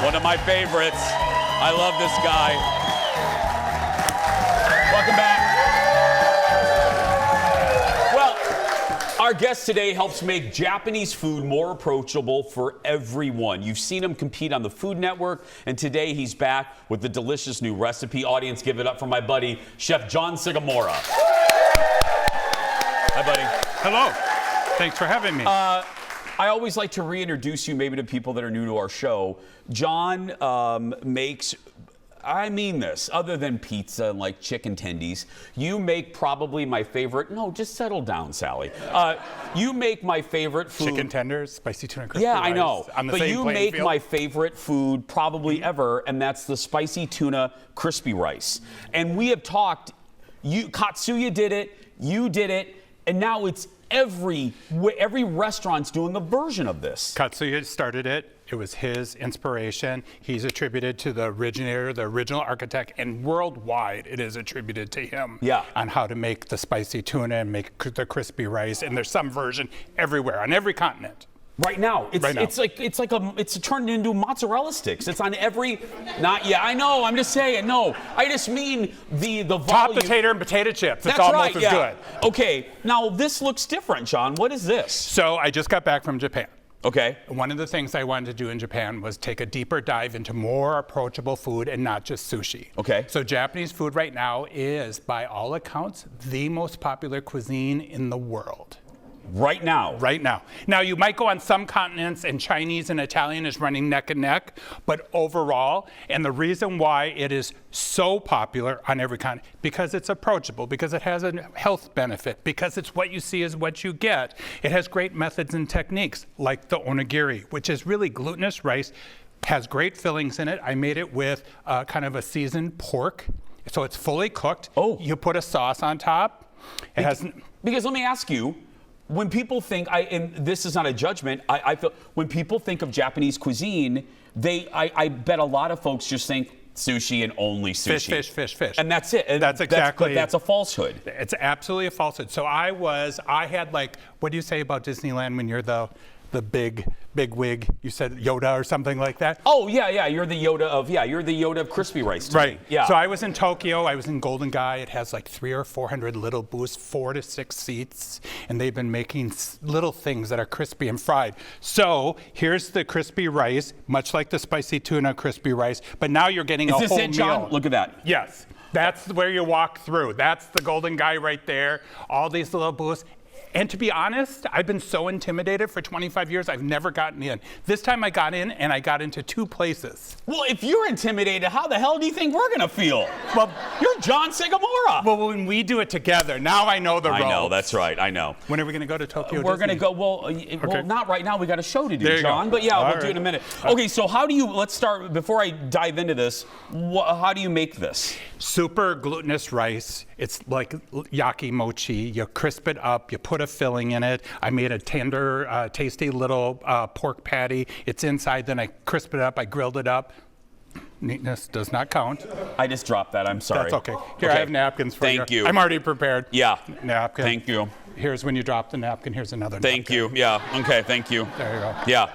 One of my favorites. I love this guy. Welcome back. Well, our guest today helps make Japanese food more approachable for everyone. You've seen him compete on the Food Network, and today he's back with the delicious new recipe. Audience, give it up for my buddy, Chef John Sugimura. Hi, buddy. Hello. Thanks for having me. I always like to reintroduce you maybe to people that are new to our show. John makes, I mean this, other than pizza and like chicken tendies, you make probably my favorite, no, just settle down, Sally. You make my favorite food. Chicken tenders, spicy tuna crispy Yeah, rice. I know. On the but same you playing make field. my favorite food probably ever, and that's the spicy tuna crispy rice. And we have talked, Katsuya did it, you did it, and now it's every restaurant's doing a version of this. Katsuya started it. It was his inspiration. He's attributed to the originator, the original architect, and worldwide it is attributed to him on how to make the spicy tuna and make the crispy rice. And there's some version everywhere, on every continent. Right now, it's turned into mozzarella sticks. It's on every, I know. I'm just saying. No, I just mean the volume. Top potato and potato chips. That's it's almost right, as good. Okay, now this looks different, John. What is this? So I just got back from Japan. Okay. One of the things I wanted to do in Japan was take a deeper dive into more approachable food and not just sushi. Okay. So Japanese food right now is, by all accounts, the most popular cuisine in the world. Right now? Right now. Now, you might go on some continents and Chinese and Italian is running neck and neck, but overall, and the reason why it is so popular on every continent, because it's approachable, because it has a health benefit, because it's what you see is what you get. It has great methods and techniques, like the onigiri, which is really glutinous rice, has great fillings in it. I made it with kind of a seasoned pork, so it's fully cooked. Oh. You put a sauce on top. Because let me ask you, when people think, and this is not a judgment, I feel when people think of Japanese cuisine, I bet a lot of folks just think sushi and only sushi. Fish. And that's it. And that's exactly. But that's a falsehood. It's absolutely a falsehood. So I had like, what do you say about Disneyland when you're the big wig? You said Yoda or something like that? Oh, yeah. You're the Yoda of crispy rice. Right. Yeah. So I was in Tokyo. I was in Golden Guy. It has like 300 or 400 little booths, 4 to 6 seats. And they've been making little things that are crispy and fried. So here's the crispy rice, much like the spicy tuna crispy rice. But now you're getting a whole meal. Is this it, John? Look at that. Yes. That's where you walk through. That's the Golden Guy right there. All these little booths. And to be honest, I've been so intimidated for 25 years, I've never gotten in. This time I got in, and I got into 2 places. Well, if you're intimidated, how the hell do you think we're going to feel? Well, you're John Sugimura. Well, when we do it together, now I know the ropes. I know, that's right, I know. When are we going to go to Tokyo We're going to Disney? go, well, not right now. We got a show to do, There you John. go. But yeah, All we'll do it in a right. minute. Okay, so let's start, before I dive into this, how do you make this? Super glutinous rice. It's like yaki mochi. You crisp it up, you put a filling in it. I made a tender, tasty little pork patty. It's inside, then I crisp it up, I grilled it up. Neatness does not count. I just dropped that, I'm sorry. That's okay. Here, I have napkins for you. Thank you. I'm already prepared. Yeah. Napkin. Thank you. Here's when you drop the napkin. Here's another Thank napkin. you. Yeah. Okay. Thank you. There you go. Yeah.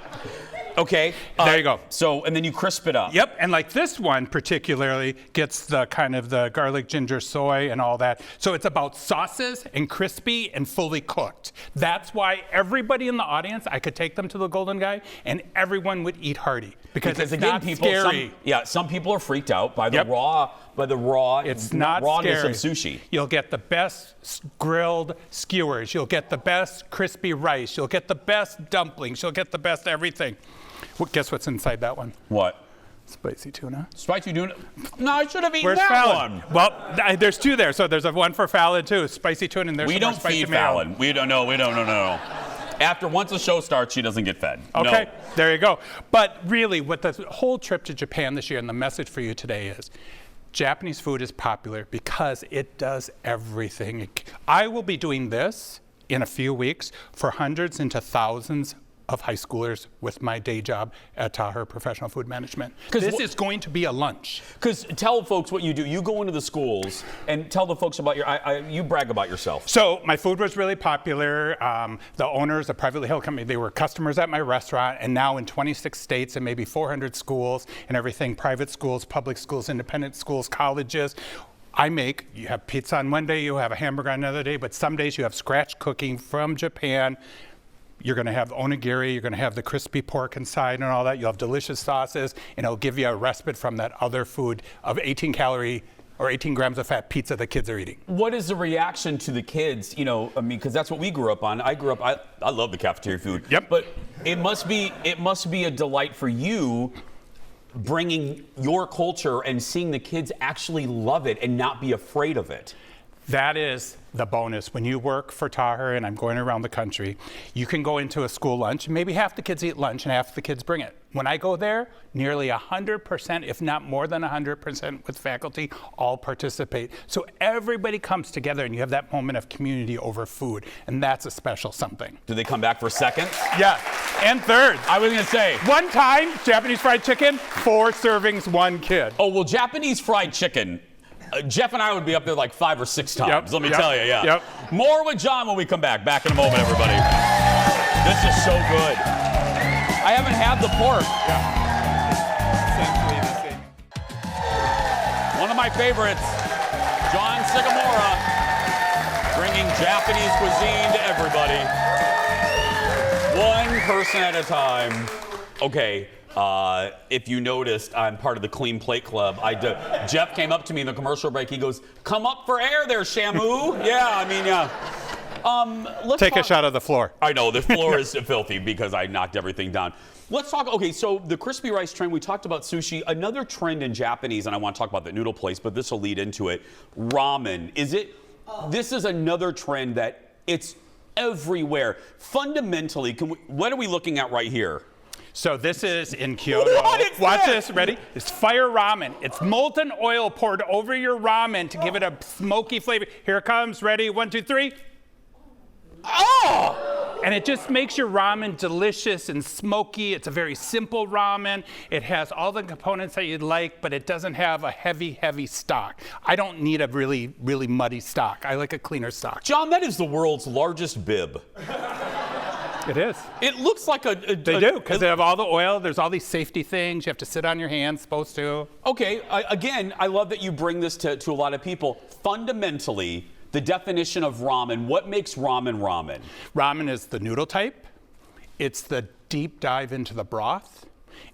Okay. There you go. So, and then you crisp it up. Yep, and like this one particularly gets the kind of the garlic, ginger, soy, and all that. So it's about sauces and crispy and fully cooked. That's why everybody in the audience, I could take them to the Golden Guy, and everyone would eat hearty because it's again, not scary. Some people are freaked out by the raw. It's not rawness scary. of sushi. You'll get the best grilled skewers. You'll get the best crispy rice. You'll get the best dumplings. You'll get the best everything. Well, guess what's inside that one? What? Spicy tuna. Spicy tuna? No, I should have eaten Where's that Fallon? one. Well, there's 2 there. So there's one for Fallon too. Spicy tuna, and there's We some don't more spicy feed mayo. Fallon. We don't. No. Once the show starts, she doesn't get fed. Okay, No. there you go. But really, what the whole trip to Japan this year and the message for you today is, Japanese food is popular because it does everything. I will be doing this in a few weeks for hundreds into thousands of high schoolers with my day job at Taher Professional Food Management. This is going to be a lunch. Because tell folks what you do. You go into the schools and tell the folks about you brag about yourself. So my food was really popular. The owners, a privately held company, they were customers at my restaurant, and now in 26 states and maybe 400 schools and everything, private schools, public schools, independent schools, colleges. You have pizza on one day, you have a hamburger on another day, but some days you have scratch cooking from Japan. You're going to have onigiri, you're going to have the crispy pork inside and all that. You'll have delicious sauces, and it'll give you a respite from that other food of 18 grams of fat pizza the kids are eating. What is the reaction to the kids? Because that's what we grew up on. I love the cafeteria food. Yep. But it must be a delight for you bringing your culture and seeing the kids actually love it and not be afraid of it. That is the bonus. When you work for Taher, and I'm going around the country, you can go into a school lunch, and maybe half the kids eat lunch and half the kids bring it. When I go there, nearly 100%, if not more than 100% with faculty, all participate. So everybody comes together, and you have that moment of community over food, and that's a special something. Do they come back for seconds? Yeah, and third. I was going to say. One time, Japanese fried chicken, 4 servings, 1 kid. Oh, well, Japanese fried chicken. Jeff and I would be up there like 5 or 6 times, let me tell you, yeah. Yep. More with John when we come back. Back in a moment, everybody. This is so good. I haven't had the pork. Yeah. One of my favorites, John Sugimura, bringing Japanese cuisine to everybody. One person at a time. Okay. If you noticed, I'm part of the Clean Plate Club. Jeff came up to me in the commercial break. He goes, "Come up for air there, Shamu." Yeah. Let's take a shot of the floor. I know, the floor is filthy because I knocked everything down. Let's talk, okay, so the crispy rice trend, we talked about sushi. Another trend in Japanese, and I want to talk about the noodle place, but this will lead into it, ramen. This is another trend that it's everywhere. Fundamentally, what are we looking at right here? So this is in Kyoto. Watch this, ready? It's fire ramen. It's molten oil poured over your ramen to give it a smoky flavor. Here it comes, ready? 1, 2, 3. Oh! And it just makes your ramen delicious and smoky. It's a very simple ramen. It has all the components that you'd like, but it doesn't have a heavy, heavy stock. I don't need a really, really muddy stock. I like a cleaner stock. John, that is the world's largest bib. It is. It looks like They do, because they have all the oil. There's all these safety things. You have to sit on your hands, supposed to. Okay, again, I love that you bring this to a lot of people. Fundamentally, the definition of ramen, what makes ramen ramen? Ramen is the noodle type. It's the deep dive into the broth.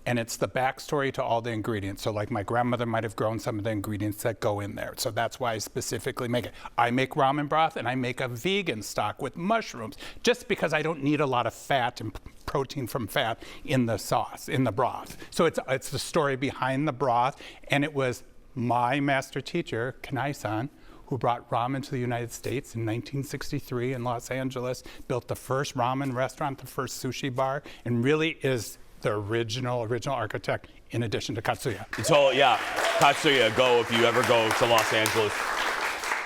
And it's the backstory to all the ingredients. So like my grandmother might have grown some of the ingredients that go in there. So that's why I specifically make it. I make ramen broth, and I make a vegan stock with mushrooms, just because I don't need a lot of fat and protein from fat in the sauce, in the broth. So it's the story behind the broth. And it was my master teacher, Kanai-san, who brought ramen to the United States in 1963 in Los Angeles, built the first ramen restaurant, the first sushi bar, and really is the original architect, in addition to Katsuya. So yeah, Katsuya, go if you ever go to Los Angeles.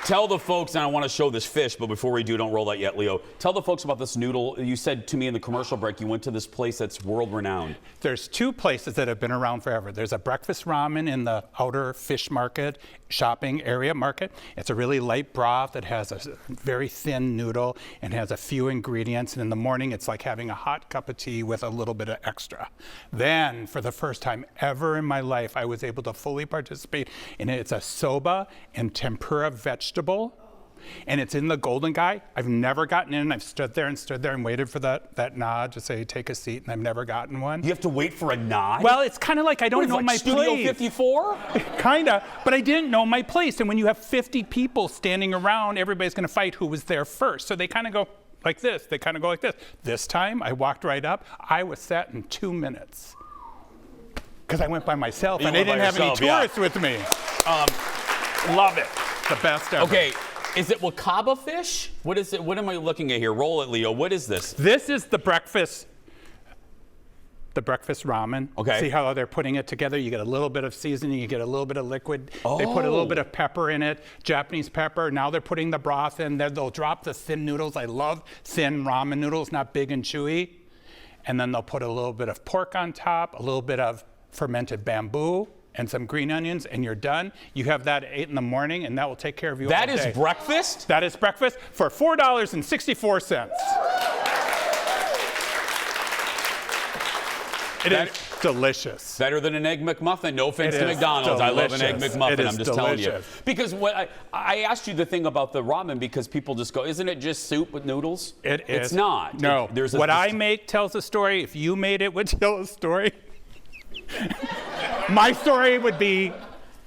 Tell the folks, and I want to show this fish, but before we do, don't roll that yet, Leo. Tell the folks about this noodle. You said to me in the commercial break, you went to this place that's world-renowned. There's 2 places that have been around forever. There's a breakfast ramen in the outer fish market, shopping area market. It's a really light broth. It has a very thin noodle and has a few ingredients. And in the morning, it's like having a hot cup of tea with a little bit of extra. Then, for the first time ever in my life, I was able to fully participate in it. It's a soba and tempura vegetable. And it's in the Golden Guy. I've never gotten in. I've stood there and waited for that nod to say, take a seat, and I've never gotten one. You have to wait for a nod? Well, it's kind of like I don't know my Studio place. 54? Kind of, but I didn't know my place. And when you have 50 people standing around, everybody's going to fight who was there first. So they kind of go like this. They kind of go like this. This time, I walked right up. I was sat in 2 minutes. Because I went by myself, and they didn't have any tourists with me. Love it. The best ever. Okay, is it wakaba fish? What is it? What am I looking at here? Roll it, Leo. What is this? This is the breakfast ramen. Okay. See how they're putting it together? You get a little bit of seasoning, you get a little bit of liquid. They put a little bit of pepper in it, Japanese pepper. Now they're putting the broth in there. They'll drop the thin noodles. I love thin ramen noodles, not big and chewy. and then they'll put a little bit of pork on top, a little bit of fermented bamboo, and some green onions, and you're done. You have that at 8 in the morning, and that will take care of you all day. That is breakfast? That is breakfast for $4.64. It is delicious. Better than an Egg McMuffin. No offense to is McDonald's. I love an Egg delicious. McMuffin. It is I'm just telling you. delicious. Because what I asked you the thing about the ramen because people just go, isn't it just soup with noodles? It is. It's not. No. There's what I make tells a story. If you made it, would tell a story. My story would be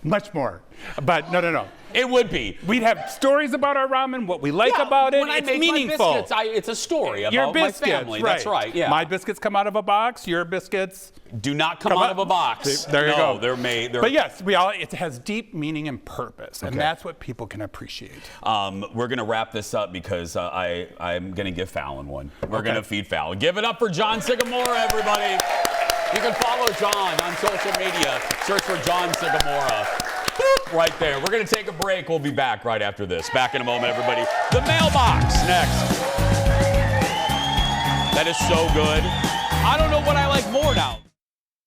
much more. But no. It would be. We'd have stories about our ramen, what we like about it. When I It's make meaningful. My biscuits, it's a story about Your my biscuits, family. That's right. Yeah. My biscuits come out of a box. Your biscuits do not come out of a box. There you no, go. They're made. But yes, it has deep meaning and purpose, and that's what people can appreciate. We're going to wrap this up because I'm going to give Fallon one. We're going to feed Fallon. Give it up for John Sugimura, everybody. You can follow John on social media. Search for John Sugimura. Boop, right there. We're going to take a break. We'll be back right after this. Back in a moment, everybody. The mailbox next. That is so good. I don't know what I like more now.